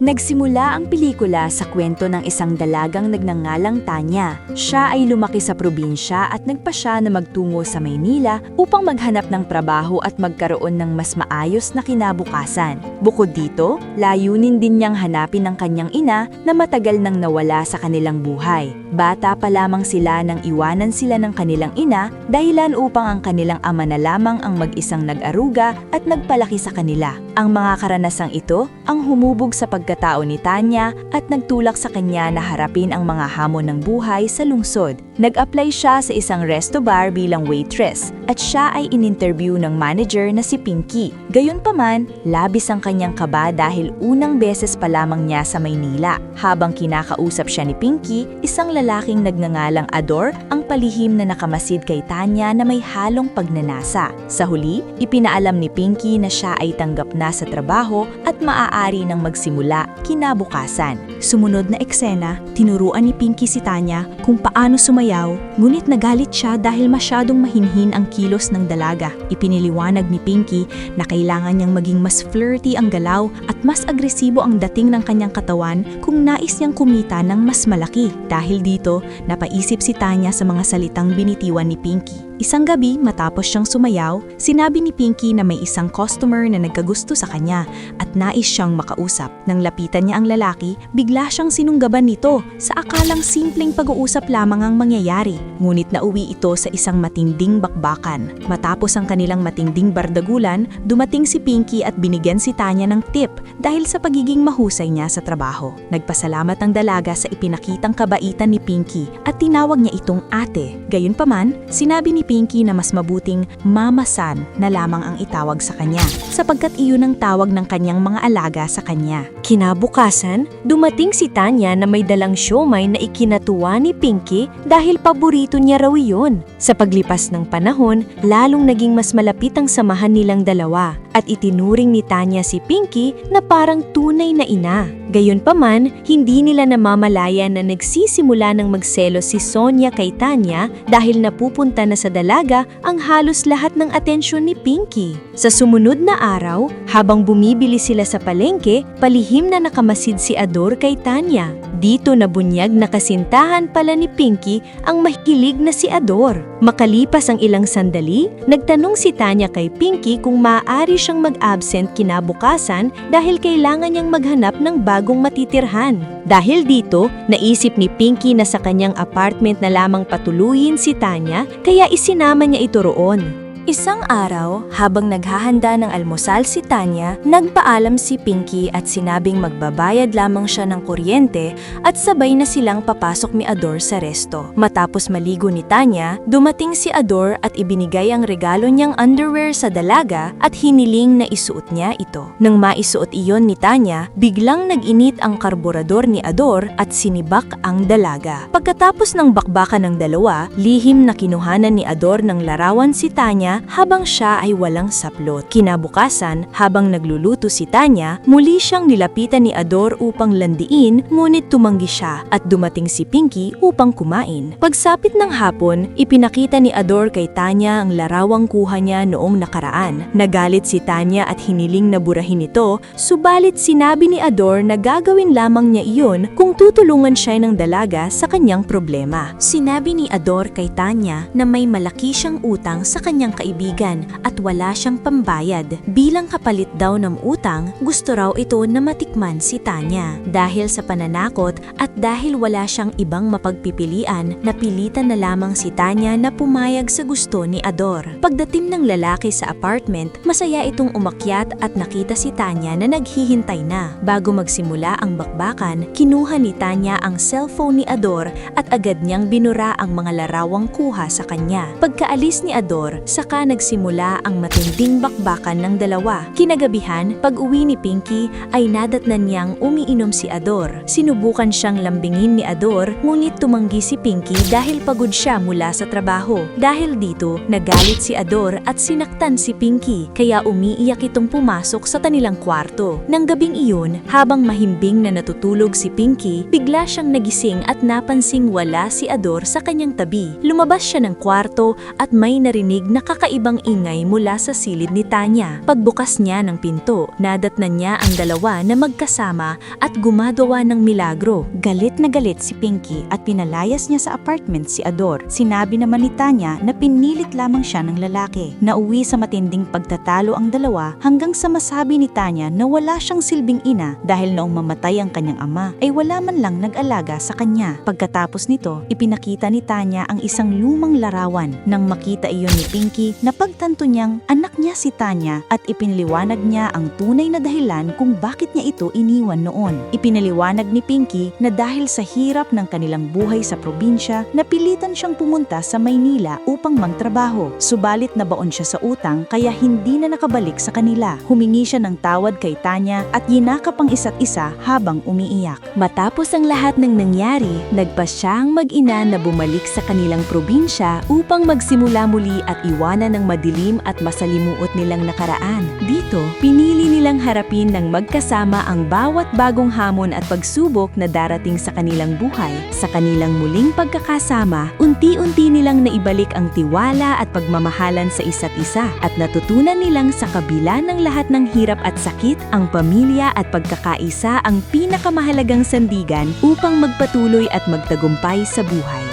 Nagsimula ang pelikula sa kwento ng isang dalagang nagngangalang Tanya. Siya ay lumaki sa probinsya at nagpasya na magtungo sa Maynila upang maghanap ng trabaho at magkaroon ng mas maayos na kinabukasan. Bukod dito, layunin din niyang hanapin ang kanyang ina na matagal nang nawala sa kanilang buhay. Bata pa lamang sila nang iwanan sila ng kanilang ina dahilan upang ang kanilang ama na lamang ang mag-isang nag-aruga at nagpalaki sa kanila. Ang mga karanasang ito ang humubog sa pagkatao ni Tanya at nagtulak sa kanya na harapin ang mga hamon ng buhay sa lungsod. Nag-apply siya sa isang resto bar bilang waitress at siya ay in-interview ng manager na si Pinky. Gayunpaman, labis ang kanyang kaba dahil unang beses pa lamang niya sa Maynila. Habang kinakausap siya ni Pinky, isang lalaking nagngangalang Ador ang palihim na nakamasid kay Tanya na may halong pagnanasa. Sa huli, ipinaalam ni Pinky na siya ay tanggap na sa trabaho at maaari nang magsimula kinabukasan. Sumunod na eksena, tinuruan ni Pinky si Tanya kung paano sumayaw, ngunit nagalit siya dahil masyadong mahinhin ang kilos ng dalaga. Ipiniliwanag ni Pinky na kailangan niyang maging mas flirty ang galaw at mas agresibo ang dating ng kanyang katawan kung nais niyang kumita ng mas malaki. Dahil dito, napaisip si Tanya sa mga salitang binitiwan ni Pinky. Isang gabi, matapos siyang sumayaw, sinabi ni Pinky na may isang customer na nagkagusto sa kanya at nais siyang makausap. Nang lapitan niya ang lalaki, bigla siyang sinunggaban nito sa akalang simpleng pag-uusap lamang ang mangyayari. Ngunit nauwi ito sa isang matinding bakbakan. Matapos ang kanilang matinding bardagulan, dumating si Pinky at binigyan si Tanya ng tip dahil sa pagiging mahusay niya sa trabaho. Nagpasalamat ang dalaga sa ipinakitang kabaitan ni Pinky at tinawag niya itong ate. Gayunpaman, sinabi ni Pinky na mas mabuting Mama San na lamang ang itawag sa kanya, sapagkat iyon ang tawag ng kanyang mga alaga sa kanya. Kinabukasan, dumating si Tanya na may dalang siomay na ikinatuwa ni Pinky dahil paborito niya raw iyon. Sa paglipas ng panahon, lalong naging mas malapit ang samahan nilang dalawa at itinuring ni Tanya si Pinky na parang tunay na ina. Gayunpaman, hindi nila namamalaya na nagsisimula ng magselos si Sonia kay Tanya dahil napupunta na sa dalaga ang halos lahat ng atensyon ni Pinky. Sa sumunod na araw, habang bumibili sila sa palengke, palihim na nakamasid si Ador kay Tanya. Dito nabunyag na kasintahan pala ni Pinky ang mahilig na si Ador. Makalipas ang ilang sandali, nagtanong si Tanya kay Pinky kung maaari siyang mag-absent kinabukasan dahil kailangan niyang maghanap ng bagong matitirhan. Dahil dito, naisip ni Pinky na sa kanyang apartment na lamang patuluyin si Tanya kaya isinama niya ito roon. Isang araw, habang naghahanda ng almusal si Tanya, nagpaalam si Pinky at sinabing magbabayad lamang siya ng kuryente at sabay na silang papasok ni Ador sa resto. Matapos maligo ni Tanya, dumating si Ador at ibinigay ang regalo niyang underwear sa dalaga at hiniling na isuot niya ito. Nang maisuot iyon ni Tanya, biglang nag-init ang karburador ni Ador at sinibak ang dalaga. Pagkatapos ng bakbakan ng dalawa, lihim na kinuhanan ni Ador ng larawan si Tanya habang siya ay walang saplot. Kinabukasan, habang nagluluto si Tanya, muli siyang nilapitan ni Ador upang landiin, ngunit tumanggi siya at dumating si Pinky upang kumain. Pagsapit ng hapon, ipinakita ni Ador kay Tanya ang larawang kuha niya noong nakaraan. Nagalit si Tanya at hiniling na burahin ito, subalit sinabi ni Ador na gagawin lamang niya iyon kung tutulungan siya ng dalaga sa kanyang problema. Sinabi ni Ador kay Tanya na may malaki siyang utang sa kanyang kaibigan at wala siyang pambayad. Bilang kapalit daw ng utang, gusto raw ito na matikman si Tanya. Dahil sa pananakot at dahil wala siyang ibang mapagpipilian, napilitan na lamang si Tanya na pumayag sa gusto ni Ador. Pagdating ng lalaki sa apartment, masaya itong umakyat at nakita si Tanya na naghihintay na. Bago magsimula ang bakbakan, kinuha ni Tanya ang cellphone ni Ador at agad niyang binura ang mga larawang kuha sa kanya. Pagkaalis ni Ador, saka nagsimula ang matinding bakbakan ng dalawa. Kinagabihan, pag-uwi ni Pinky ay nadatnan niyang umiinom si Ador. Sinubukan siyang lambingin ni Ador, ngunit tumanggi si Pinky dahil pagod siya mula sa trabaho. Dahil dito, nagalit si Ador at sinaktan si Pinky, kaya umiiyak itong pumasok sa kanilang kwarto. Nang gabing iyon, habang mahimbing na natutulog si Pinky, bigla siyang nagising at napansing wala si Ador sa kanyang tabi. Lumabas siya ng kwarto at may narinig na kakaibang ingay mula sa silid ni Tanya. Pagbukas niya ng pinto, nadatnan niya ang dalawa na magkasama at gumagawa ng milagro. Galit na galit si Pinky at pinalayas niya sa apartment si Ador. Sinabi naman ni Tanya na pinilit lamang siya ng lalaki. Nauwi sa matinding pagtatalo ang dalawa hanggang sa masabi ni Tanya na wala siyang silbing ina dahil noong mamatay ang kanyang ama ay wala man lang nag-alaga sa kanya. Pagkatapos nito, ipinakita ni Tanya ang isang lumang larawan. Nang makita iyon ni Pinky, napagtanto niyang anak niya si Tanya at ipiniliwanag niya ang tunay na dahilan kung bakit niya ito iniwan noon. Ipinaliwanag ni Pinky na dahil sa hirap ng kanilang buhay sa probinsya, napilitan siyang pumunta sa Maynila upang magtrabaho. Subalit nabaon siya sa utang kaya hindi na nakabalik sa kanila. Humingi siya ng tawad kay Tanya at yinakap ang isa't isa habang umiiyak. Matapos ang lahat ng nangyari, nagpasya ang mag-ina na bumalik sa kanilang probinsya upang magsimula muli at iwanan ng madilim at masalimuot nilang nakaraan. Dito, pinili nilang harapin ng magkasama ang bawat bagong hamon at pagsubok na darating sa kanilang buhay. Sa kanilang muling pagkakasama, unti-unti nilang naibalik ang tiwala at pagmamahalan sa isa't isa at natutunan nilang sa kabila ng lahat ng hirap at sakit, ang pamilya at pagkakaisa ang pinakamahalagang sandigan upang magpatuloy at magtagumpay sa buhay.